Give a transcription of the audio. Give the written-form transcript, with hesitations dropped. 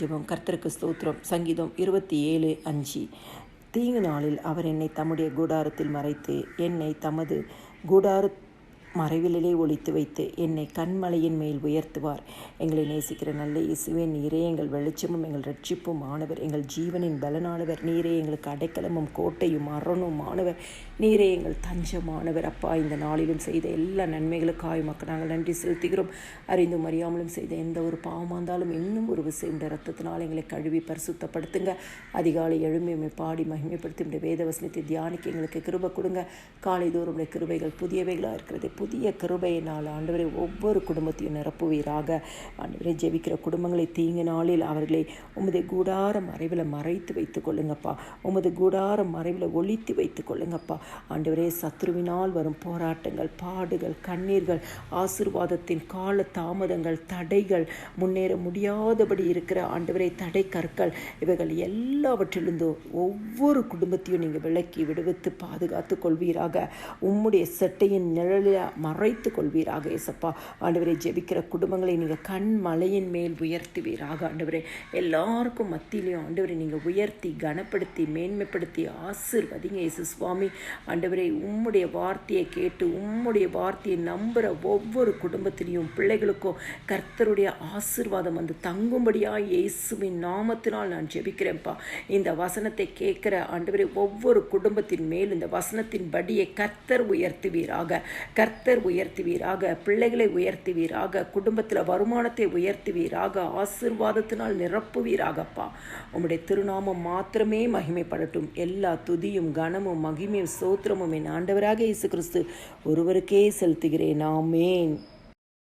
ஜெபம். கர்த்தருக்கு ஸ்தோத்திரம். சங்கீதம் 27:5. தீங்கு நாளில் அவர் என்னை தம்முடைய கூடாரத்தில் மறைத்து என்னை தமது கூடார மறைவிலே ஒளித்து வைத்து என்னை கண்மலையின் மேல் உயர்த்துவார். எங்களை நேசிக்கிற நல்ல இயேசுவே, நீரே எங்கள் வெளிச்சமும் எங்கள் ரட்சிப்பும் ஆனவர், எங்கள் ஜீவனின் பலனானவர். நீரே எங்களுக்கு அடைக்கலமும் கோட்டையும் அரணும் ஆனவர். நீரே எங்கள் தஞ்சமானவர். அப்பா, இந்த நாளிலும் செய்த எல்லா நன்மைகளுக்காக மக்கள் நாங்கள் நன்றி செலுத்துகிறோம். அறிந்தும் அறியாமலும் செய்த எந்த ஒரு பாவமாந்தாலும் இன்னும் ஒரு விஷயம் ரத்தத்தினால் எங்களை கழுவி பரிசுத்தப்படுத்துங்க. அதிகாலை எழுமையுமே பாடி மகிமைப்படுத்தி வேத வசனத்தை தியானிக்க எங்களுக்கு கிருபை கொடுங்க. காலை தோறும் கிருபைகள் புதியவைகளாக இருக்கிறது. புதிய கிருபையினால் ஆண்டவரை ஒவ்வொரு குடும்பத்தையும் நிரப்புவீராக. ஆண்டவரை ஜெபிக்கிற குடும்பங்களை தீங்கு நாளில் அவர்களை உமது கூடார மறைவில் மறைத்து வைத்துக் கொள்ளுங்கப்பா. உமது கூடார மறைவில் ஒழித்து வைத்துக் கொள்ளுங்கப்பா. ஆண்டவரே, சத்ருவினால் வரும் போராட்டங்கள், பாடுகள், கண்ணீர்கள், ஆசீர்வாதத்தின் கால தாமதங்கள், தடைகள், முன்னேற முடியாதபடி இருக்கிற ஆண்டவரை தடை கற்கள், இவைகள் எல்லாவற்றிலிருந்தும் ஒவ்வொரு குடும்பத்தையும் நீங்கள் விலக்கி விடுவித்து பாதுகாத்து கொள்வீராக. உம்முடைய செட்டையின் நிழலில் மறைத்து கொள்வீராக. ஏசப்பா, ஆண்டவரை ஜெபிக்கிற குடும்பங்களை நீங்கள் கண் மலையின் மேல் உயர்த்துவீராக. ஆண்டவரே, எல்லாருக்கும் மத்தியிலையும் ஆண்டவரை நீங்கள் உயர்த்தி கனப்படுத்தி மேன்மைப்படுத்தி ஆசீர்வதிங்க இயேசு சுவாமி. ஆண்டவரே, உம்முடைய வார்த்தையை கேட்டு உம்முடைய வார்த்தையை நம்புகிற ஒவ்வொரு குடும்பத்திலையும் பிள்ளைகளுக்கும் கர்த்தருடைய ஆசீர்வாதம் வந்து தங்கும்படியாக இயேசுவின் நாமத்தினால் நான் ஜெபிக்கிறேன்ப்பா. இந்த வசனத்தை கேட்குற ஆண்டவரே ஒவ்வொரு குடும்பத்தின் மேல் இந்த வசனத்தின் படியை கர்த்தர் உயர்த்துவீராக. கர்த்தர் உயர்த்துவீராக. பிள்ளைகளை உயர்த்துவீராக. குடும்பத்தில் வருமானத்தை உயர்த்துவீராக. ஆசீர்வாதத்தினால் நிரப்புவீராகப்பா. உம்முடைய திருநாமம் மாத்திரமே மகிமைப்படட்டும். எல்லா துதியும் கனமும் மகிமையும் ஸ்தோத்திரமும் என் ஆண்டவராக இயேசு கிறிஸ்து ஒருவருக்கே செலுத்துகிறேன். ஆமென்.